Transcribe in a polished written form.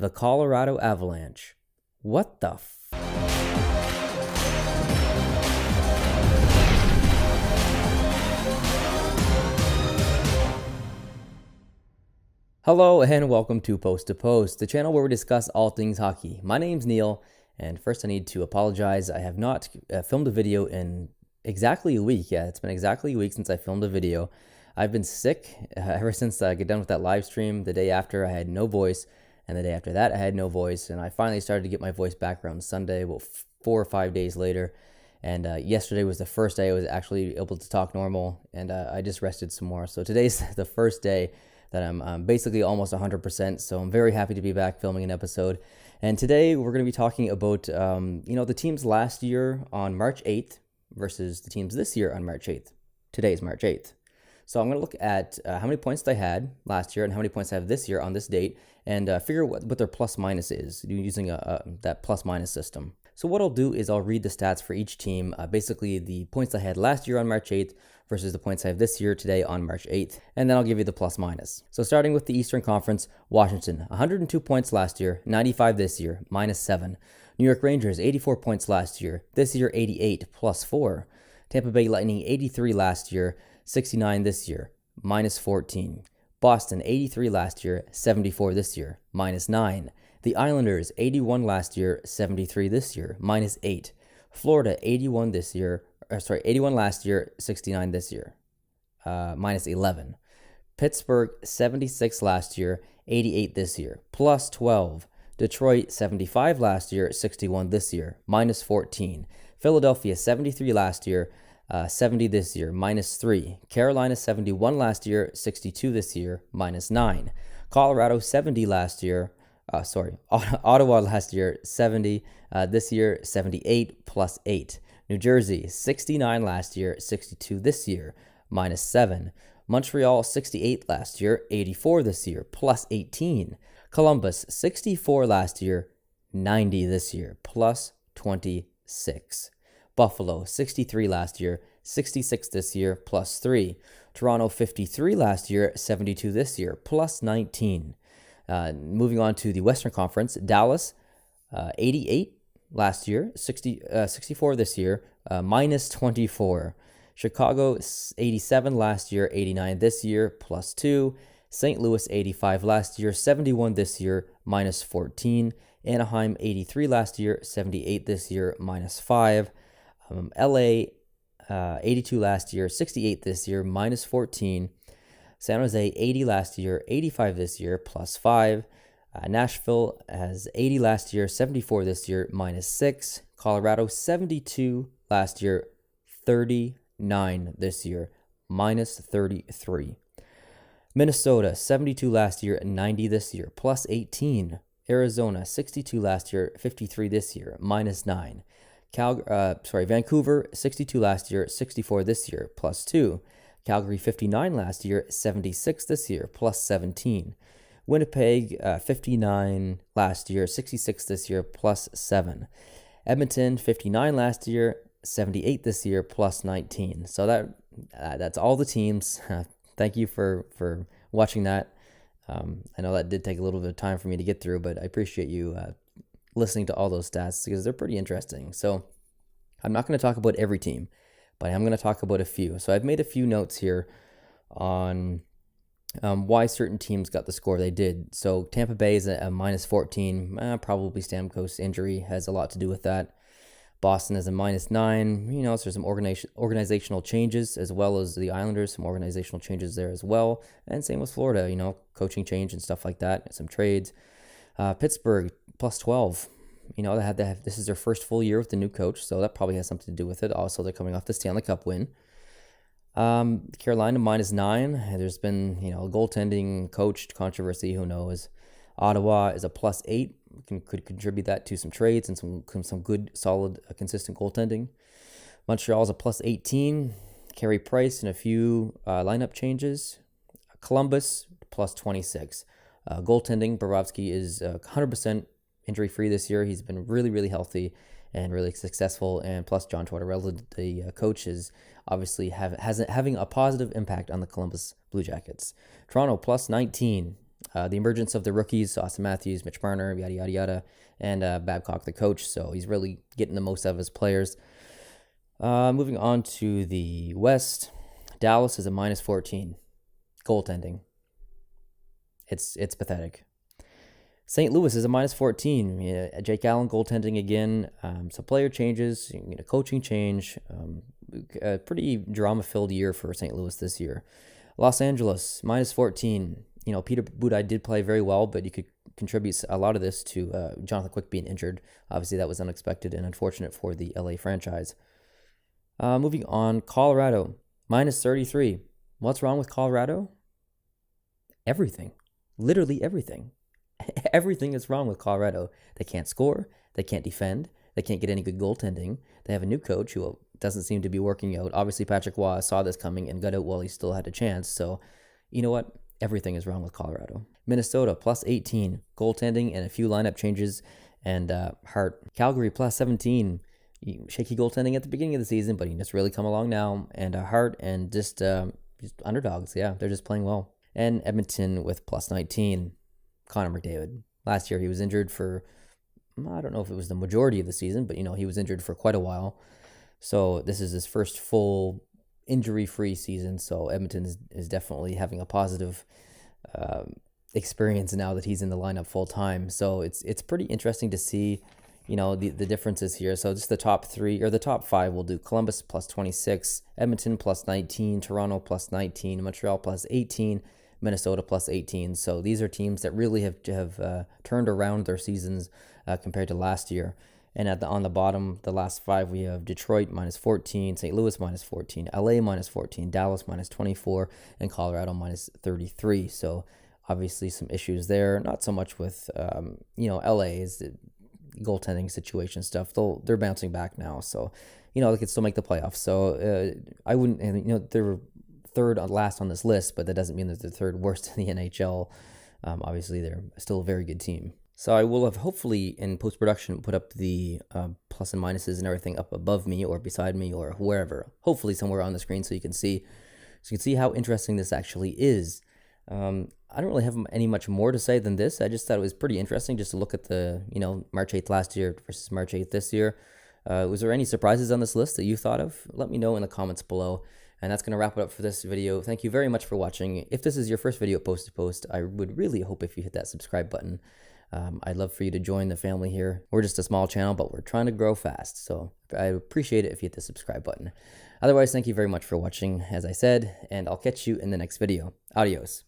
The Colorado Avalanche. What the Hello and welcome to Post to Post, the channel where we discuss all things hockey. My name's Neil, and first I need to apologize. I have not filmed a video in exactly a week. Yeah, it's been exactly a week since I filmed a video. I've been sick ever since I get done with that live stream. The day after I had no voice, and the day after that I had no voice, and I finally started to get my voice back around Sunday, about 4 or 5 days later. And yesterday was the first day I was actually able to talk normal, and I just rested some more. So today's the first day that I'm basically almost 100%, so I'm very happy to be back filming an episode. And today we're going to be talking about, the teams last year on March 8th versus the teams this year on March 8th. Today is March 8th. So I'm going to look at how many points they had last year and how many points they have this year on this date, and figure what their plus minus is using that plus minus system. So what I'll do is I'll read the stats for each team, basically the points I had last year on March 8th versus the points I have this year today on March 8th, and then I'll give you the plus minus. So starting with the Eastern Conference, Washington, 102 points last year, 95 this year, minus 7. New York Rangers, 84 points last year, this year 88, plus 4. Tampa Bay Lightning, 83 last year, 69 this year, minus 14. Boston, 83 last year, 74 this year, minus 9. The Islanders, 81 last year, 73 this year, minus 8. Florida, 81 last year, 69 this year, minus 11. Pittsburgh, 76 last year, 88 this year, plus 12. Detroit, 75 last year, 61 this year, minus 14. Philadelphia, 73 last year, 70 this year, minus 3. Carolina, 71 last year, 62 this year, minus 9. Colorado, 70 last year. Ottawa last year, 70. This year, 78, plus 8. New Jersey, 69 last year, 62 this year, minus 7. Montreal, 68 last year, 84 this year, plus 18. Columbus, 64 last year, 90 this year, plus 26. Buffalo, 63 last year, 66 this year, plus 3. Toronto, 53 last year, 72 this year, plus 19. Moving on to the Western Conference, Dallas, 88 last year, 64 this year, minus 24. Chicago, 87 last year, 89 this year, plus 2. St. Louis, 85 last year, 71 this year, minus 14. Anaheim, 83 last year, 78 this year, minus 5. LA, 82 last year, 68 this year, minus 14. San Jose, 80 last year, 85 this year, plus 5. Nashville has 80 last year, 74 this year, minus 6. Colorado, 72 last year, 39 this year, minus 33. Minnesota, 72 last year, 90 this year, plus 18. Arizona, 62 last year, 53 this year, minus 9. Vancouver, 62 last year, 64 this year, plus 2. Calgary, 59 last year, 76 this year, plus 17. Winnipeg, 59 last year, 66 this year, plus 7. Edmonton, 59 last year, 78 this year, plus 19. So that's all the teams. Thank you for watching that. I know that did take a little bit of time for me to get through, but I appreciate you listening to all those stats because they're pretty interesting. So I'm not going to talk about every team, but I'm going to talk about a few. So I've made a few notes here on why certain teams got the score they did. So Tampa Bay is a minus 14. Probably Stamkos' injury has a lot to do with that. Boston is a minus 9. So there's some organizational changes, as well as the Islanders, some organizational changes there as well. And same with Florida, coaching change and stuff like that, some trades. Pittsburgh, plus 12. This is their first full year with the new coach, so that probably has something to do with it. Also, they're coming off the Stanley Cup win. Carolina, minus 9. There's been, a goaltending coach controversy. Who knows? Ottawa is a plus 8. Could contribute that to some trades and some good, solid, consistent goaltending. Montreal is a plus 18. Carey Price and a few lineup changes. Columbus, plus 26. Goaltending, Bobrovsky is 100% injury-free this year. He's been really, really healthy and really successful. And plus, John Tortorella, the coach, is obviously having a positive impact on the Columbus Blue Jackets. Toronto, plus 19. The emergence of the rookies, Austin Matthews, Mitch Marner, yada, yada, yada, and Babcock, the coach. So he's really getting the most out of his players. Moving on to the West, Dallas is a minus 14. Goaltending. It's pathetic. St. Louis is a minus 14. Yeah, Jake Allen goaltending again. Some player changes, coaching change. A pretty drama-filled year for St. Louis this year. Los Angeles, minus 14. Peter Budaj did play very well, but you could contribute a lot of this to Jonathan Quick being injured. Obviously, that was unexpected and unfortunate for the LA franchise. Moving on, Colorado, minus 33. What's wrong with Colorado? Everything. Literally everything. Everything is wrong with Colorado. They can't score. They can't defend. They can't get any good goaltending. They have a new coach who doesn't seem to be working out. Obviously, Patrick Waugh saw this coming and got out while he still had a chance. So, you know what? Everything is wrong with Colorado. Minnesota, plus 18. Goaltending and a few lineup changes and Hart. Calgary, plus 17. Shaky goaltending at the beginning of the season, but he just really come along now. And Hart and just underdogs. Yeah, they're just playing well. And Edmonton with plus 19. Connor McDavid. Last year he was injured for, I don't know if it was the majority of the season, but he was injured for quite a while. So this is his first full injury-free season. So Edmonton is definitely having a positive experience now that he's in the lineup full time. So it's pretty interesting to see, the differences here. So just the top three, or the top five, we'll do Columbus plus 26, Edmonton plus 19, Toronto plus 19, Montreal plus 18, Minnesota plus 18. So these are teams that really have turned around their seasons compared to last year. And on the bottom, the last five, we have Detroit minus 14, St. Louis minus 14, LA minus 14, Dallas minus 24, and Colorado minus 33. So obviously some issues there. Not so much with LA's goaltending situation stuff. They're bouncing back now, so they can still make the playoffs. So I wouldn't, and they're third last on this list, but that doesn't mean that they're third worst in the NHL. Obviously, they're still a very good team. So I will have hopefully in post-production put up the plus and minuses and everything up above me or beside me or wherever. Hopefully somewhere on the screen so you can see how interesting this actually is. I don't really have any much more to say than this. I just thought it was pretty interesting just to look at the March 8th last year versus March 8th this year. Was there any surprises on this list that you thought of? Let me know in the comments below. And that's going to wrap it up for this video. Thank you very much for watching. If this is your first video post to post, I would really hope if you hit that subscribe button. I'd love for you to join the family here. We're just a small channel, but we're trying to grow fast. So I appreciate it if you hit the subscribe button. Otherwise, thank you very much for watching, as I said, and I'll catch you in the next video. Adios.